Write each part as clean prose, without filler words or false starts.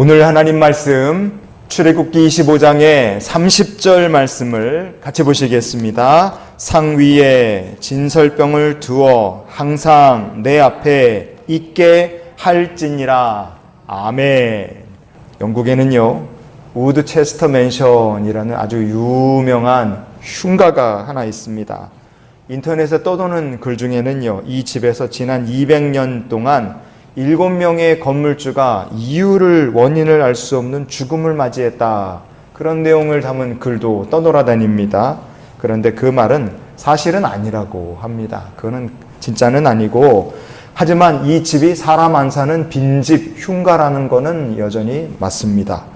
오늘 하나님 말씀 출애굽기 25장의 30절 말씀을 같이 보시겠습니다. 상 위에 진설병을 두어 항상 내 앞에 있게 할지니라. 아멘. 영국에는요, 우드 체스터 맨션이라는 아주 유명한 흉가가 하나 있습니다. 인터넷에 떠도는 글 중에는요, 이 집에서 지난 200년 동안 7명의 건물주가 원인을 알 수 없는 죽음을 맞이했다. 그런 내용을 담은 글도 떠돌아다닙니다. 그런데 그 말은 사실은 아니라고 합니다. 그거는 진짜는 아니고, 하지만 이 집이 사람 안 사는 빈집 흉가라는 거는 여전히 맞습니다.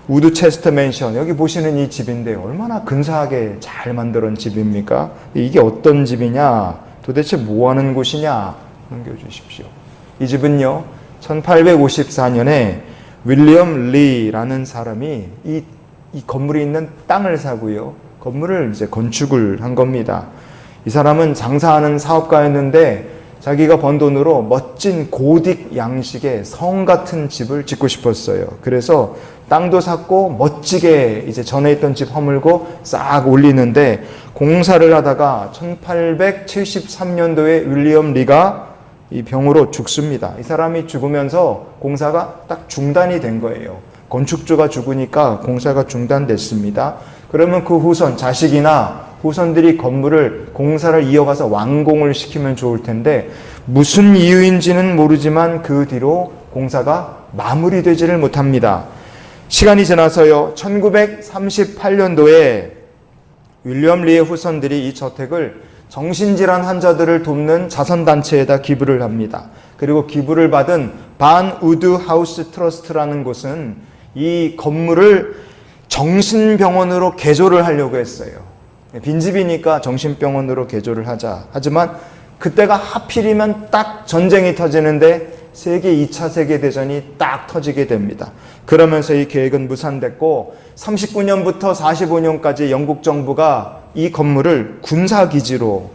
우드 체스터 맨션, 여기 보시는 이 집인데 얼마나 근사하게 잘 만들어진 집입니까? 이게 어떤 집이냐? 도대체 뭐 하는 곳이냐? 넘겨주십시오. 이 집은요, 1854년에 윌리엄 리라는 사람이 이 건물이 있는 땅을 사고요, 건물을 이제 건축을 한 겁니다. 이 사람은 장사하는 사업가였는데 자기가 번 돈으로 멋진 고딕 양식의 성 같은 집을 짓고 싶었어요. 그래서 땅도 샀고 멋지게 이제 전에 있던 집 허물고 싹 올리는데, 공사를 하다가 1873년도에 윌리엄 리가 이 병으로 죽습니다. 이 사람이 죽으면서 공사가 딱 중단이 된 거예요. 건축주가 죽으니까 공사가 중단됐습니다. 그러면 그 후손, 자식이나 후손들이 건물을, 공사를 이어가서 완공을 시키면 좋을 텐데, 무슨 이유인지는 모르지만 그 뒤로 공사가 마무리되지를 못합니다. 시간이 지나서요, 1938년도에 윌리엄 리의 후손들이 이 저택을 정신질환 환자들을 돕는 자선단체에다 기부를 합니다. 그리고 기부를 받은 반 우드 하우스 트러스트라는 곳은 이 건물을 정신병원으로 개조를 하려고 했어요. 빈집이니까 정신병원으로 개조를 하자. 하지만 그때가 하필이면 딱 전쟁이 터지는데 세계 2차 세계대전이 딱 터지게 됩니다. 그러면서 이 계획은 무산됐고, 39년부터 45년까지 영국 정부가 이 건물을 군사기지로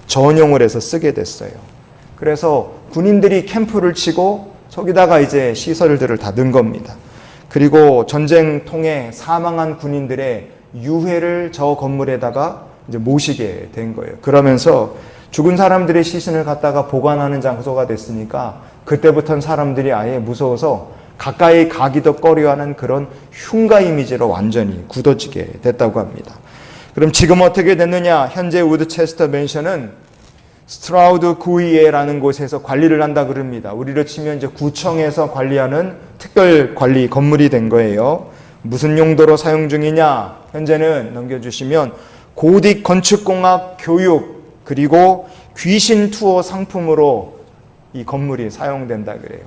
전용을 해서 쓰게 됐어요. 그래서 군인들이 캠프를 치고 저기다가 이제 시설들을 다 넣은 겁니다. 그리고 전쟁 통해 사망한 군인들의 유해를 저 건물에다가 이제 모시게 된 거예요. 그러면서 죽은 사람들의 시신을 갖다가 보관하는 장소가 됐으니까 그때부터는 사람들이 아예 무서워서 가까이 가기도 꺼려하는 그런 흉가 이미지로 완전히 굳어지게 됐다고 합니다. 그럼 지금 어떻게 됐느냐? 현재 우드 체스터 맨션은 스트라우드 구이에라는 곳에서 관리를 한다 그럽니다. 우리로 치면 이제 구청에서 관리하는 특별 관리 건물이 된 거예요. 무슨 용도로 사용 중이냐? 현재는 넘겨주시면 고딕 건축공학 교육 그리고 귀신 투어 상품으로 이 건물이 사용된다 그래요.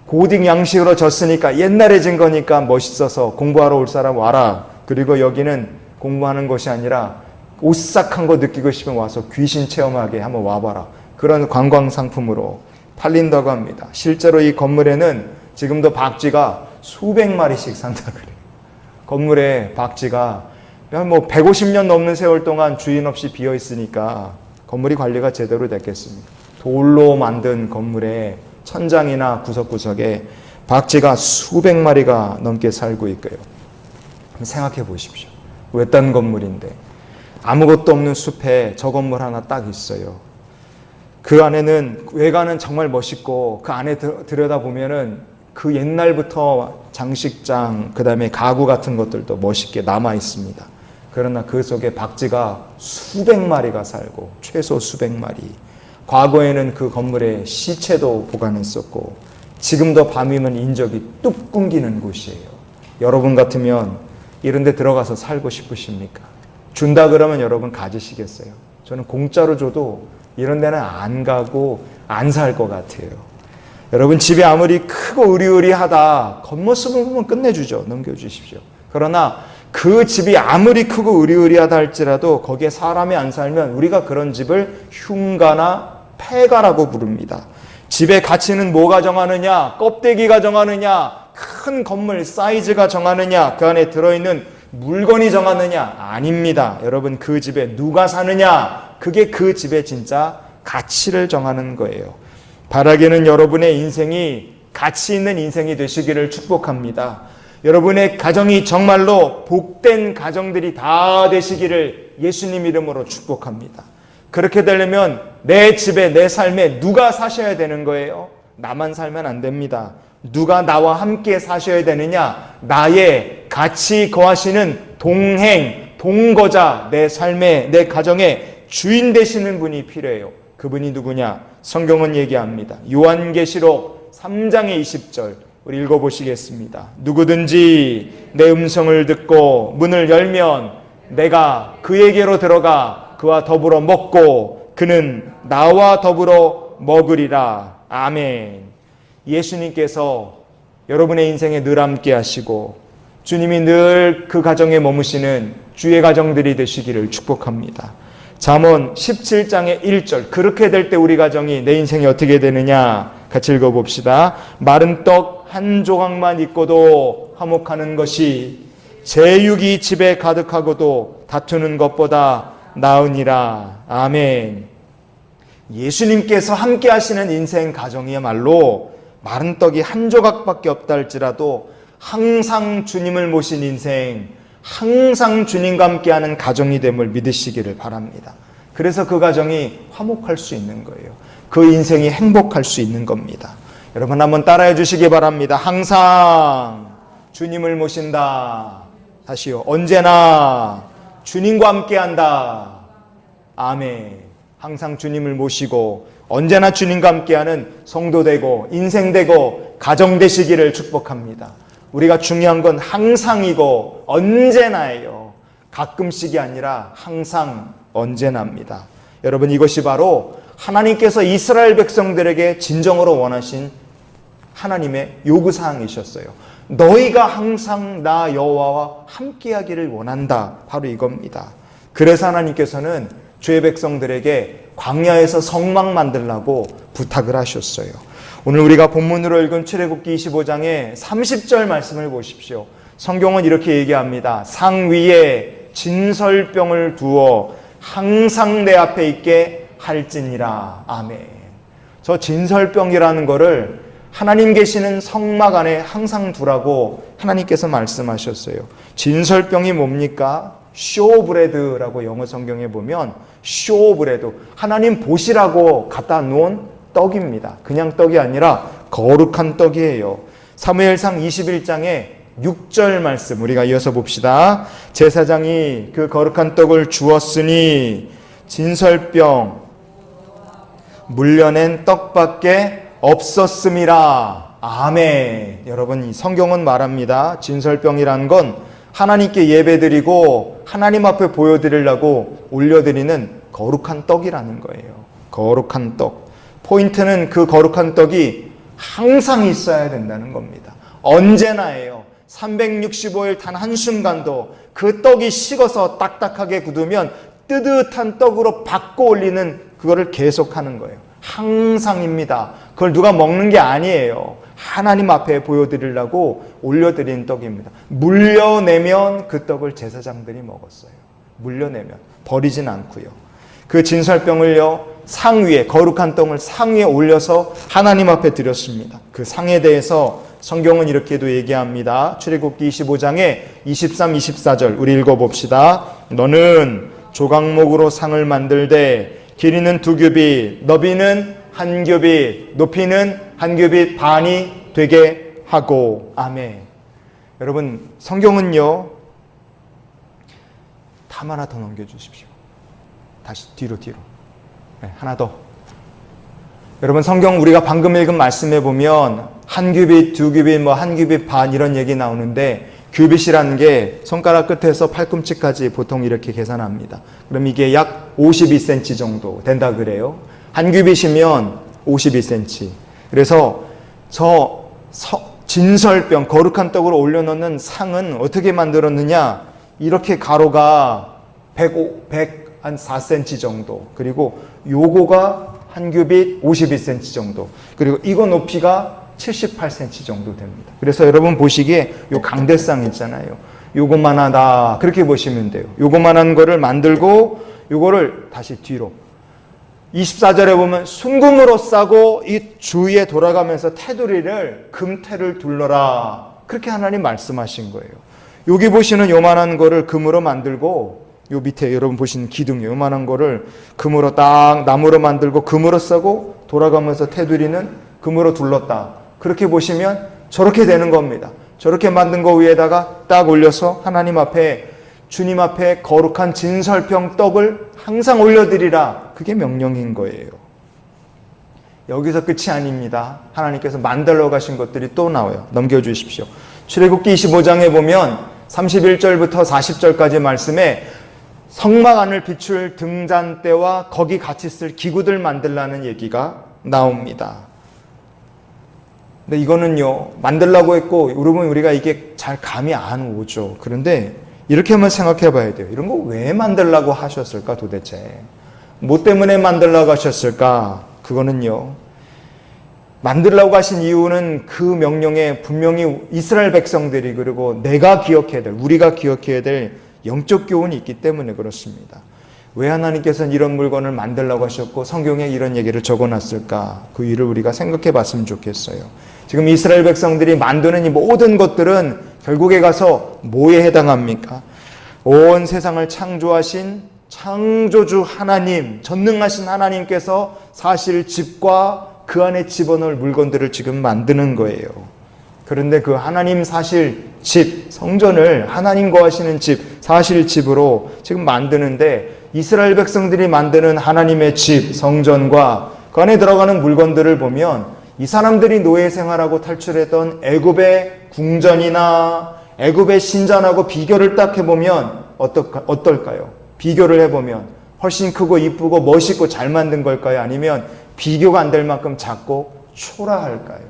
고딕 양식으로 졌으니까 옛날에 진 거니까 멋있어서 공부하러 올 사람 와라. 그리고 여기는 공부하는 것이 아니라 오싹한 거 느끼고 싶으면 와서 귀신 체험하게 한번 와봐라. 그런 관광 상품으로 팔린다고 합니다. 실제로 이 건물에는 지금도 박쥐가 수백 마리씩 산다 그래요. 건물에 박쥐가 뭐 150년 넘는 세월 동안 주인 없이 비어 있으니까 건물이 관리가 제대로 됐겠습니다. 돌로 만든 건물에 천장이나 구석구석에 박쥐가 수백 마리가 넘게 살고 있고요. 생각해 보십시오. 외딴 건물인데 아무것도 없는 숲에 저 건물 하나 딱 있어요. 그 안에는 외관은 정말 멋있고 그 안에 들여다보면은 그 옛날부터 장식장, 그 다음에 가구 같은 것들도 멋있게 남아 있습니다. 그러나 그 속에 박쥐가 수백 마리가 살고, 최소 수백 마리. 과거에는 그 건물에 시체도 보관했었고, 지금도 밤이면 인적이 뚝 끊기는 곳이에요. 여러분 같으면 이런 데 들어가서 살고 싶으십니까? 준다 그러면 여러분 가지시겠어요? 저는 공짜로 줘도 이런 데는 안 가고 안 살 것 같아요. 여러분, 집이 아무리 크고 으리으리하다, 겉모습을 보면 끝내주죠. 넘겨주십시오. 그러나 그 집이 아무리 크고 으리으리하다 할지라도 거기에 사람이 안 살면 우리가 그런 집을 흉가나 폐가라고 부릅니다. 집의 가치는 뭐가 정하느냐? 껍데기가 정하느냐? 큰 건물 사이즈가 정하느냐? 그 안에 들어있는 물건이 정하느냐? 아닙니다. 여러분, 그 집에 누가 사느냐? 그게 그 집의 진짜 가치를 정하는 거예요. 바라기는 여러분의 인생이 가치 있는 인생이 되시기를 축복합니다. 여러분의 가정이 정말로 복된 가정들이 다 되시기를 예수님 이름으로 축복합니다. 그렇게 되려면 내 집에, 내 삶에 누가 사셔야 되는 거예요? 나만 살면 안 됩니다. 누가 나와 함께 사셔야 되느냐? 나의 같이 거하시는 동행, 동거자, 내 삶에, 내 가정에 주인 되시는 분이 필요해요. 그분이 누구냐? 성경은 얘기합니다. 요한계시록 3장의 20절 우리 읽어보시겠습니다. 누구든지 내 음성을 듣고 문을 열면 내가 그에게로 들어가 그와 더불어 먹고 그는 나와 더불어 먹으리라. 아멘. 예수님께서 여러분의 인생에 늘 함께 하시고 주님이 늘 그 가정에 머무시는 주의 가정들이 되시기를 축복합니다. 잠언 17장의 1절 그렇게 될 때 우리 가정이 내 인생이 어떻게 되느냐 같이 읽어봅시다. 마른 떡 한 조각만 있고도 화목하는 것이 제육이 집에 가득하고도 다투는 것보다 나으니라. 아멘. 예수님께서 함께 하시는 인생 가정이야말로 마른 떡이 한 조각밖에 없다 할지라도 항상 주님을 모신 인생, 항상 주님과 함께하는 가정이 됨을 믿으시기를 바랍니다. 그래서 그 가정이 화목할 수 있는 거예요. 그 인생이 행복할 수 있는 겁니다. 여러분 한번 따라해 주시기 바랍니다. 항상 주님을 모신다. 다시요. 언제나 주님과 함께한다. 아멘. 항상 주님을 모시고 언제나 주님과 함께하는 성도 되고 인생 되고 가정 되시기를 축복합니다. 우리가 중요한 건 항상이고 언제나예요. 가끔씩이 아니라 항상 언제나입니다. 여러분 이것이 바로 하나님께서 이스라엘 백성들에게 진정으로 원하신 하나님의 요구사항이셨어요. 너희가 항상 나 여호와와 함께하기를 원한다. 바로 이겁니다. 그래서 하나님께서는 주의 백성들에게 광야에서 성막 만들라고 부탁을 하셨어요. 오늘 우리가 본문으로 읽은 출애굽기 25장의 30절 말씀을 보십시오. 성경은 이렇게 얘기합니다. 상 위에 진설병을 두어 항상 내 앞에 있게 할지니라. 아멘. 저 진설병이라는 거를 하나님 계시는 성막 안에 항상 두라고 하나님께서 말씀하셨어요. 진설병이 뭡니까? 쇼브레드라고 영어 성경에 보면 쇼브레드, 하나님 보시라고 갖다 놓은 떡입니다. 그냥 떡이 아니라 거룩한 떡이에요. 사무엘상 21장에 6절 말씀 우리가 이어서 봅시다. 제사장이 그 거룩한 떡을 주었으니 진설병 물려낸 떡밖에 없었음이라. 아멘. 여러분 이 성경은 말합니다. 진설병이라는 건 하나님께 예배드리고 하나님 앞에 보여드리려고 올려드리는 거룩한 떡이라는 거예요. 거룩한 떡. 포인트는 그 거룩한 떡이 항상 있어야 된다는 겁니다. 언제나예요. 365일 단 한순간도 그 떡이 식어서 딱딱하게 굳으면 뜨뜻한 떡으로 바꿔 올리는 그거를 계속하는 거예요. 항상입니다. 그걸 누가 먹는 게 아니에요. 하나님 앞에 보여드리려고 올려드린 떡입니다. 물려내면 그 떡을 제사장들이 먹었어요. 물려내면 버리진 않고요. 그 진설병을요 상 위에 거룩한 떡을 상 위에 올려서 하나님 앞에 드렸습니다. 그 상에 대해서 성경은 이렇게도 얘기합니다. 출애굽기 25장에 23, 24절 우리 읽어봅시다. 너는 조각목으로 상을 만들되 길이는 2규빗, 너비는 1규빗, 높이는 1규빗 반이 되게 하고. 아멘. 여러분 성경은요 탐 하나 더 넘겨주십시오. 다시 뒤로 네, 하나 더. 여러분 성경 우리가 방금 읽은 말씀에 보면 1규빗, 2규빗, 1규빗 반 이런 얘기 나오는데 규빗이라는 게 손가락 끝에서 팔꿈치까지 보통 이렇게 계산합니다. 그럼 이게 약 52cm 정도 된다 그래요. 1규빗이면 52cm. 그래서 저 진설병 거룩한 떡으로 올려놓는 상은 어떻게 만들었느냐? 이렇게 가로가 104cm 정도, 그리고 요거가 1규빗 52cm 정도, 그리고 이거 높이가 78cm 정도 됩니다. 그래서 여러분 보시기에 요 강대상 있잖아요. 요것만 하다 그렇게 보시면 돼요. 요것만 한 거를 만들고 요거를 다시 뒤로 24절에 보면 순금으로 싸고 이 주위에 돌아가면서 테두리를 금테를 둘러라. 그렇게 하나님 말씀하신 거예요. 여기 보시는 요만한 거를 금으로 만들고, 요 밑에 여러분 보시는 기둥 요만한 거를 금으로 딱 나무로 만들고 금으로 싸고 돌아가면서 테두리는 금으로 둘렀다. 그렇게 보시면 저렇게 되는 겁니다. 저렇게 만든 거 위에다가 딱 올려서 하나님 앞에, 주님 앞에 거룩한 진설병 떡을 항상 올려드리라. 그게 명령인 거예요. 여기서 끝이 아닙니다. 하나님께서 만들어 가신 것들이 또 나와요. 넘겨주십시오. 출애굽기 25장에 보면 31절부터 40절까지 말씀에 성막 안을 비출 등잔대와 거기 같이 쓸 기구들 만들라는 얘기가 나옵니다. 근데 이거는요, 만들라고 했고, 여러분, 우리가 이게 잘 감이 안 오죠. 그런데 이렇게 한번 생각해 봐야 돼요. 이런 거 왜 만들라고 하셨을까, 도대체? 뭐 때문에 만들라고 하셨을까? 그거는요, 만들라고 하신 이유는 그 명령에 분명히 이스라엘 백성들이, 그리고 내가 기억해야 될, 우리가 기억해야 될 영적 교훈이 있기 때문에 그렇습니다. 왜 하나님께서는 이런 물건을 만들라고 하셨고 성경에 이런 얘기를 적어놨을까? 그 일을 우리가 생각해 봤으면 좋겠어요. 지금 이스라엘 백성들이 만드는 이 모든 것들은 결국에 가서 뭐에 해당합니까? 온 세상을 창조하신 창조주 하나님, 전능하신 하나님께서 사실 집과 그 안에 집어넣을 물건들을 지금 만드는 거예요. 그런데 그 하나님 사실 집, 성전을 하나님 거하시는 집, 사실 집으로 지금 만드는데, 이스라엘 백성들이 만드는 하나님의 집, 성전과 그 안에 들어가는 물건들을 보면 이 사람들이 노예 생활하고 탈출했던 애굽의 궁전이나 애굽의 신전하고 비교를 딱 해보면 어떨까요? 비교를 해보면 훨씬 크고 이쁘고 멋있고 잘 만든 걸까요? 아니면 비교가 안 될 만큼 작고 초라할까요?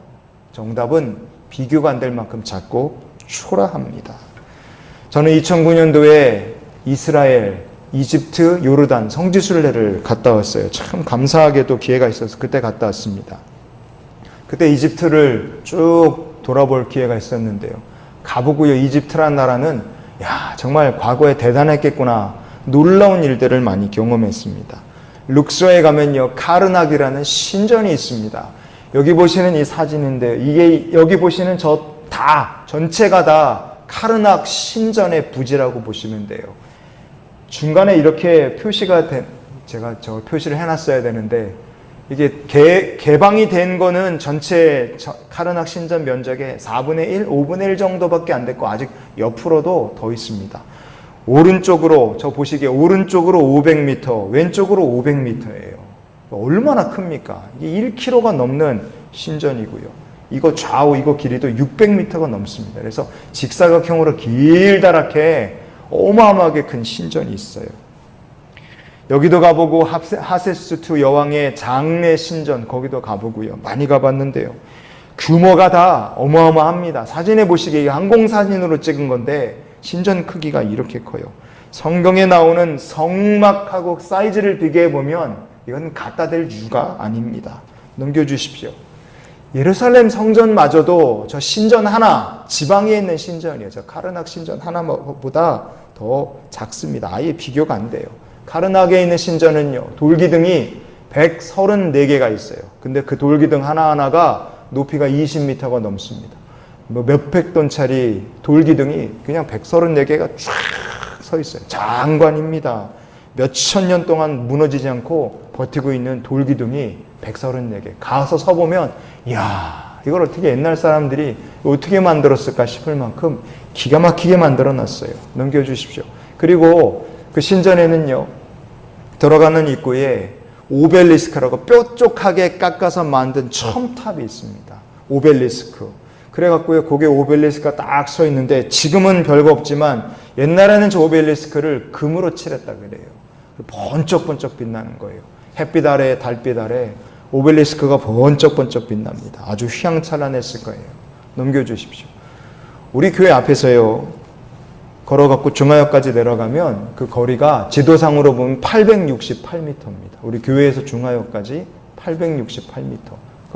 정답은 비교가 안 될 만큼 작고 초라합니다. 저는 2009년도에 이스라엘, 이집트, 요르단 성지순례를 갔다 왔어요. 참 감사하게도 기회가 있어서 그때 갔다 왔습니다. 그때 이집트를 쭉 돌아볼 기회가 있었는데요. 가보고요, 이집트란 나라는 정말 과거에 대단했겠구나, 놀라운 일들을 많이 경험했습니다. 룩소에 가면요, 카르낙이라는 신전이 있습니다. 여기 보시는 이 사진인데요, 이게 여기 보시는 전체가 다 카르낙 신전의 부지라고 보시면 돼요. 중간에 이렇게 표시가 된, 제가 저 표시를 해놨어야 되는데, 이게 개방이 된 거는 전체 카르낙 신전 면적의 4분의 1, 5분의 1 정도밖에 안 됐고, 아직 옆으로도 더 있습니다. 오른쪽으로, 저 보시기에 오른쪽으로 500m, 왼쪽으로 500m예요. 얼마나 큽니까? 이게 1km가 넘는 신전이고요. 이거 좌우, 이거 길이도 600m가 넘습니다. 그래서 직사각형으로 길다랗게 어마어마하게 큰 신전이 있어요. 여기도 가보고 하세스투 여왕의 장례 신전, 거기도 가보고요. 많이 가봤는데요. 규모가 다 어마어마합니다. 사진에 보시기에 항공사진으로 찍은 건데 신전 크기가 이렇게 커요. 성경에 나오는 성막하고 사이즈를 비교해보면 이건 갖다 댈 유가 아닙니다. 넘겨주십시오. 예루살렘 성전마저도 저 신전 하나, 지방에 있는 신전이에요. 저 카르낙 신전 하나보다 더 작습니다. 아예 비교가 안 돼요. 카르낙에 있는 신전은요, 돌기둥이 134개가 있어요. 근데 그 돌기둥 하나하나가 높이가 20m가 넘습니다. 몇백 톤짜리 돌기둥이 그냥 134개가 쫙 서 있어요. 장관입니다. 몇천 년 동안 무너지지 않고 버티고 있는 돌기둥이 134개. 가서 서보면, 이야, 이걸 어떻게 옛날 사람들이 어떻게 만들었을까 싶을 만큼 기가 막히게 만들어 놨어요. 넘겨주십시오. 그리고 그 신전에는요, 들어가는 입구에 오벨리스크라고 뾰족하게 깎아서 만든 첨탑이 있습니다. 오벨리스크. 그래갖고요, 거기에 오벨리스크가 딱 서 있는데, 지금은 별거 없지만 옛날에는 저 오벨리스크를 금으로 칠했다 그래요. 번쩍번쩍 빛나는 거예요. 햇빛 아래, 달빛 아래 오벨리스크가 번쩍번쩍 빛납니다. 아주 휘황찬란했을 거예요. 넘겨주십시오. 우리 교회 앞에서요, 걸어갖고 중화역까지 내려가면 그 거리가 지도상으로 보면 868m입니다. 우리 교회에서 중화역까지 868m.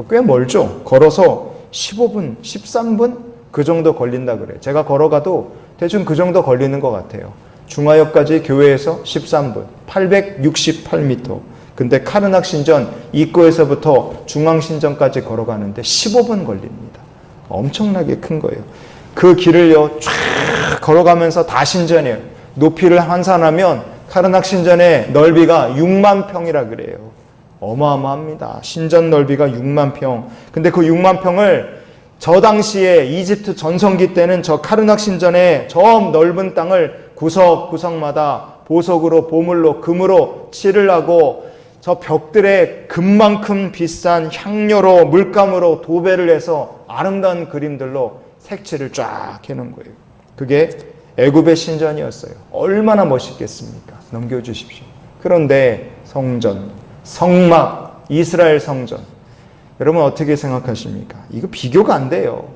꽤 멀죠? 걸어서 15분, 13분? 그 정도 걸린다 그래요. 제가 걸어가도 대충 그 정도 걸리는 것 같아요. 중화역까지 교회에서 13분, 868m. 근데 카르낙 신전 입구에서부터 중앙 신전까지 걸어가는데 15분 걸립니다. 엄청나게 큰 거예요. 그 길을요 쫙 걸어가면서 다 신전이에요. 높이를 환산하면 카르낙 신전의 넓이가 6만 평이라 그래요. 어마어마합니다. 신전 넓이가 6만 평. 근데 그 6만 평을 저 당시에 이집트 전성기 때는 저 카르낙 신전의 저 넓은 땅을 구석구석마다 보석으로, 보물로, 금으로 칠을 하고 저 벽들에 금만큼 비싼 향료로, 물감으로 도배를 해서 아름다운 그림들로 색칠을 쫙 해놓은 거예요. 그게 애굽의 신전이었어요. 얼마나 멋있겠습니까? 넘겨주십시오. 그런데 성전, 성막, 이스라엘 성전, 여러분 어떻게 생각하십니까? 이거 비교가 안 돼요.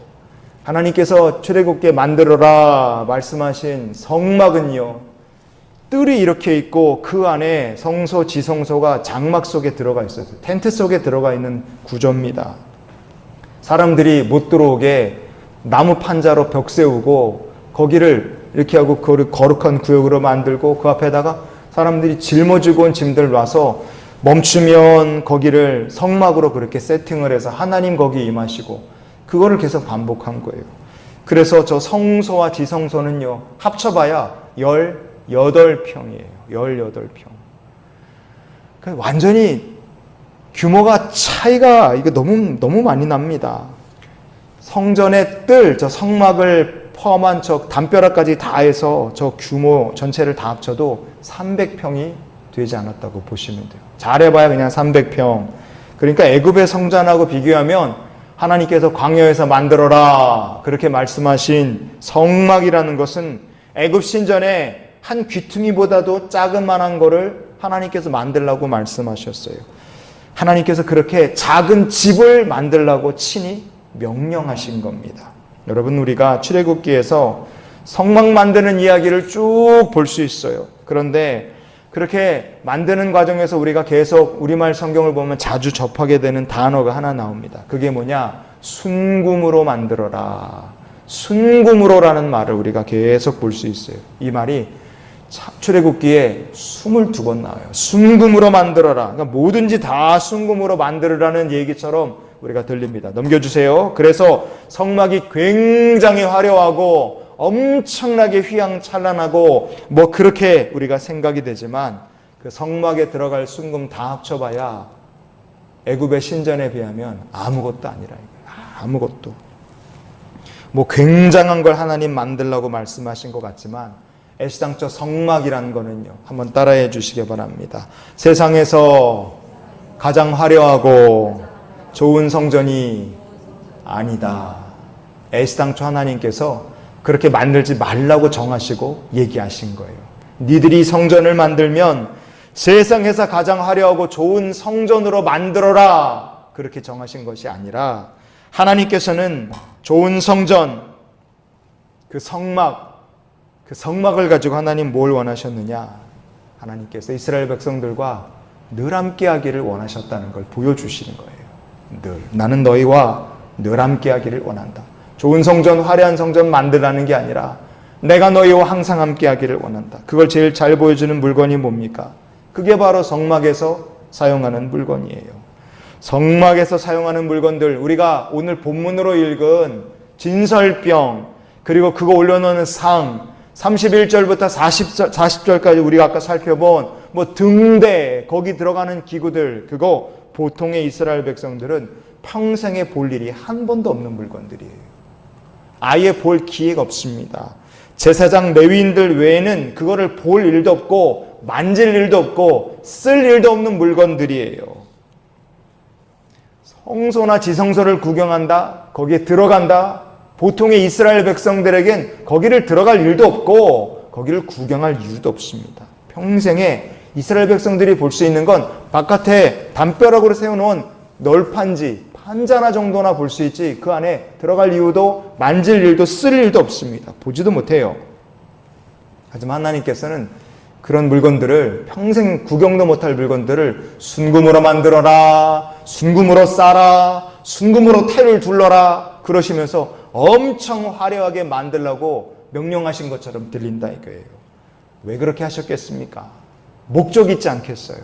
하나님께서 출애굽기에 만들어라 말씀하신 성막은요, 뜰이 이렇게 있고 그 안에 성소, 지성소가 장막 속에 들어가 있어요. 텐트 속에 들어가 있는 구조입니다. 사람들이 못 들어오게 나무 판자로 벽 세우고 거기를 이렇게 하고 그거를 거룩한 구역으로 만들고 그 앞에다가 사람들이 짊어지고 온 짐들 놔서 멈추면 거기를 성막으로 그렇게 세팅을 해서 하나님 거기 임하시고 그거를 계속 반복한 거예요. 그래서 저 성소와 지성소는요 합쳐봐야 18평이에요. 18평. 완전히 규모가 차이가 이거 너무 많이 납니다. 성전의 뜰, 저 성막을 포함한 저 담벼락까지 다 해서 저 규모 전체를 다 합쳐도 300평이 되지 않았다고 보시면 돼요. 잘해봐야 그냥 300평. 그러니까 애굽의 성전하고 비교하면 하나님께서 광야에서 만들어라 그렇게 말씀하신 성막이라는 것은 애굽 신전의 한 귀퉁이보다도 작은만한 거를 하나님께서 만들라고 말씀하셨어요. 하나님께서 그렇게 작은 집을 만들라고 친히 명령하신 겁니다. 여러분, 우리가 출애굽기에서 성막 만드는 이야기를 쭉 볼 수 있어요. 그런데 그렇게 만드는 과정에서 우리가 계속 우리말 성경을 보면 자주 접하게 되는 단어가 하나 나옵니다. 그게 뭐냐? 순금으로 만들어라. 순금으로라는 말을 우리가 계속 볼 수 있어요. 이 말이 출애굽기에 22번 나와요. 순금으로 만들어라. 그러니까 뭐든지 다 순금으로 만들으라는 얘기처럼 우리가 들립니다. 넘겨주세요. 그래서 성막이 굉장히 화려하고 엄청나게 휘황찬란하고 뭐 그렇게 우리가 생각이 되지만 그 성막에 들어갈 순금 다 합쳐봐야 애굽의 신전에 비하면 아무것도 아니라 아무것도. 뭐 굉장한 걸 하나님 만들라고 말씀하신 것 같지만 애시당초 성막이라는 거는요, 한번 따라해 주시기 바랍니다. 세상에서 가장 화려하고 좋은 성전이 아니다. 애시당초 하나님께서 그렇게 만들지 말라고 정하시고 얘기하신 거예요. 니들이 성전을 만들면 세상에서 가장 화려하고 좋은 성전으로 만들어라 그렇게 정하신 것이 아니라 하나님께서는 좋은 성전, 그 성막을 가지고 하나님 뭘 원하셨느냐? 하나님께서 이스라엘 백성들과 늘 함께 하기를 원하셨다는 걸 보여주시는 거예요. 늘. 나는 너희와 늘 함께 하기를 원한다. 좋은 성전, 화려한 성전 만들라는 게 아니라 내가 너희와 항상 함께 하기를 원한다. 그걸 제일 잘 보여주는 물건이 뭡니까? 그게 바로 성막에서 사용하는 물건이에요. 성막에서 사용하는 물건들, 우리가 오늘 본문으로 읽은 진설병, 그리고 그거 올려놓는 상, 31절부터 40절까지 우리가 아까 살펴본 뭐 등대, 거기 들어가는 기구들, 그거 보통의 이스라엘 백성들은 평생에 볼 일이 한 번도 없는 물건들이에요. 아예 볼 기회가 없습니다. 제사장 레위인들 외에는 그거를 볼 일도 없고 만질 일도 없고 쓸 일도 없는 물건들이에요. 성소나 지성소를 구경한다, 거기에 들어간다, 보통의 이스라엘 백성들에겐 거기를 들어갈 일도 없고 거기를 구경할 이유도 없습니다. 평생에 이스라엘 백성들이 볼 수 있는 건 바깥에 담벼락으로 세워놓은 널판지, 판자나 정도나 볼 수 있지 그 안에 들어갈 이유도 만질 일도 쓸 일도 없습니다. 보지도 못해요. 하지만 하나님께서는 그런 물건들을, 평생 구경도 못할 물건들을 순금으로 만들어라, 순금으로 싸라, 순금으로 태를 둘러라 그러시면서 엄청 화려하게 만들라고 명령하신 것처럼 들린다 이거예요. 왜 그렇게 하셨겠습니까? 목적 있지 않겠어요?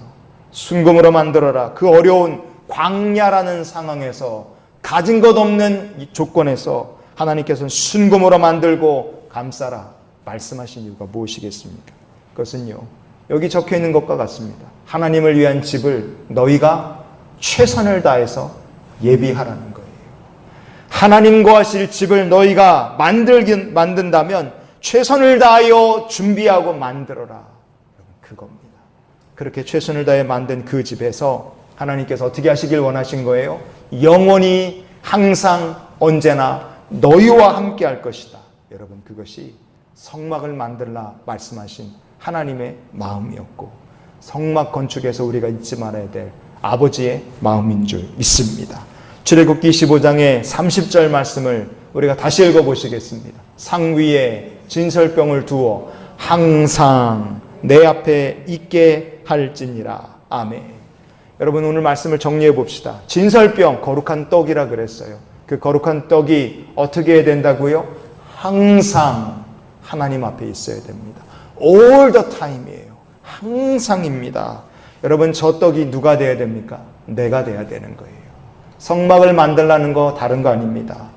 순금으로 만들어라. 그 어려운 광야라는 상황에서 가진 것 없는 이 조건에서 하나님께서는 순금으로 만들고 감싸라 말씀하신 이유가 무엇이겠습니까? 그것은요, 여기 적혀 있는 것과 같습니다. 하나님을 위한 집을 너희가 최선을 다해서 예비하라는 거예요. 하나님과 하실 집을 너희가 만든다면 최선을 다하여 준비하고 만들어라. 그겁니다. 그렇게 최선을 다해 만든 그 집에서 하나님께서 어떻게 하시길 원하신 거예요? 영원히 항상 언제나 너희와 함께 할 것이다. 여러분, 그것이 성막을 만들라 말씀하신 하나님의 마음이었고, 성막 건축에서 우리가 잊지 말아야 될 아버지의 마음인 줄 믿습니다. 출애굽기 15장의 30절 말씀을 우리가 다시 읽어보시겠습니다. 상 위에 진설병을 두어 항상 내 앞에 있게 할지니라. 아멘. 여러분, 오늘 말씀을 정리해 봅시다. 진설병, 거룩한 떡이라 그랬어요. 그 거룩한 떡이 어떻게 해야 된다고요? 항상 하나님 앞에 있어야 됩니다. All the time이에요. 항상입니다. 여러분, 저 떡이 누가 돼야 됩니까? 내가 돼야 되는 거예요. 성막을 만들라는 거 다른 거 아닙니다.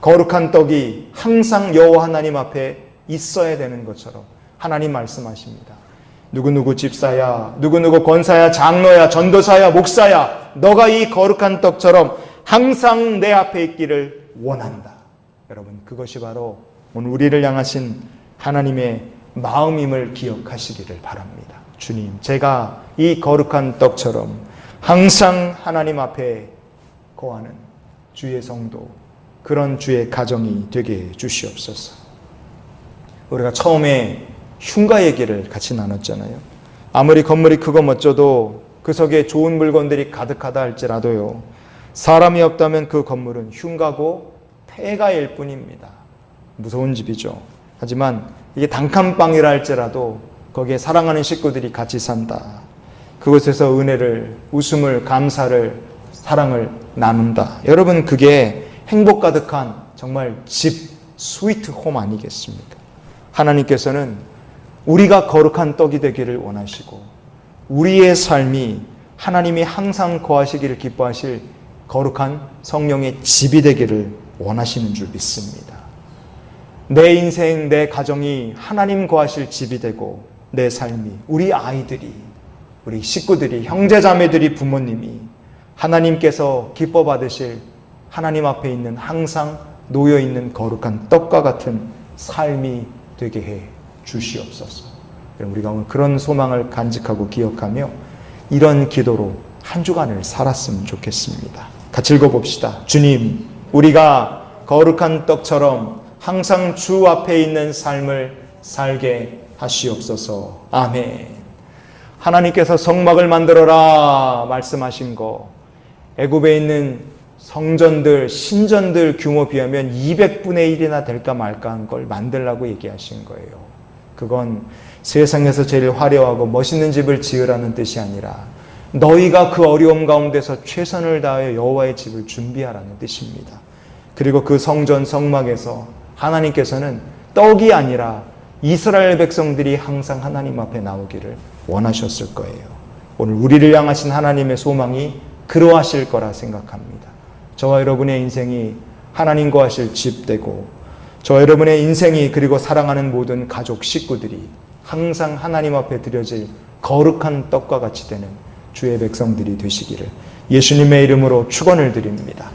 거룩한 떡이 항상 여호와 하나님 앞에 있어야 되는 것처럼 하나님 말씀하십니다. 누구누구 집사야, 누구누구 권사야, 장로야, 전도사야, 목사야, 너가 이 거룩한 떡처럼 항상 내 앞에 있기를 원한다. 여러분, 그것이 바로 오늘 우리를 향하신 하나님의 마음임을 기억하시기를 바랍니다. 주님, 제가 이 거룩한 떡처럼 항상 하나님 앞에 거하는 주의 성도, 그런 주의 가정이 되게 해 주시옵소서. 우리가 처음에 흉가 얘기를 같이 나눴잖아요. 아무리 건물이 크고 멋져도 그 속에 좋은 물건들이 가득하다 할지라도요, 사람이 없다면 그 건물은 흉가고 폐가일 뿐입니다. 무서운 집이죠. 하지만 이게 단칸방이라 할지라도 거기에 사랑하는 식구들이 같이 산다. 그곳에서 은혜를, 웃음을, 감사를, 사랑을 나눈다. 여러분, 그게 행복 가득한 정말 집, 스위트 홈 아니겠습니까? 하나님께서는 우리가 거룩한 떡이 되기를 원하시고, 우리의 삶이 하나님이 항상 거하시기를 기뻐하실 거룩한 성령의 집이 되기를 원하시는 줄 믿습니다. 내 인생, 내 가정이 하나님 거하실 집이 되고, 내 삶이, 우리 아이들이, 우리 식구들이, 형제자매들이, 부모님이 하나님께서 기뻐 받으실 하나님 앞에 있는 항상 놓여있는 거룩한 떡과 같은 삶이 되게 해 주시옵소서. 우리가 오늘 그런 소망을 간직하고 기억하며 이런 기도로 한 주간을 살았으면 좋겠습니다. 같이 읽어봅시다. 주님, 우리가 거룩한 떡처럼 항상 주 앞에 있는 삶을 살게 하시옵소서. 아멘. 하나님께서 성막을 만들어라 말씀하신 거, 애굽에 있는 성전들, 신전들 규모 비하면 200분의 1이나 될까 말까 한 걸 만들라고 얘기하신 거예요. 그건 세상에서 제일 화려하고 멋있는 집을 지으라는 뜻이 아니라 너희가 그 어려움 가운데서 최선을 다하여 여호와의 집을 준비하라는 뜻입니다. 그리고 그 성전 성막에서 하나님께서는 떡이 아니라 이스라엘 백성들이 항상 하나님 앞에 나오기를 원하셨을 거예요. 오늘 우리를 향하신 하나님의 소망이 그러하실 거라 생각합니다. 저와 여러분의 인생이 하나님과 하실 집 되고, 저와 여러분의 인생이, 그리고 사랑하는 모든 가족, 식구들이 항상 하나님 앞에 드려질 거룩한 떡과 같이 되는 주의 백성들이 되시기를 예수님의 이름으로 축원을 드립니다.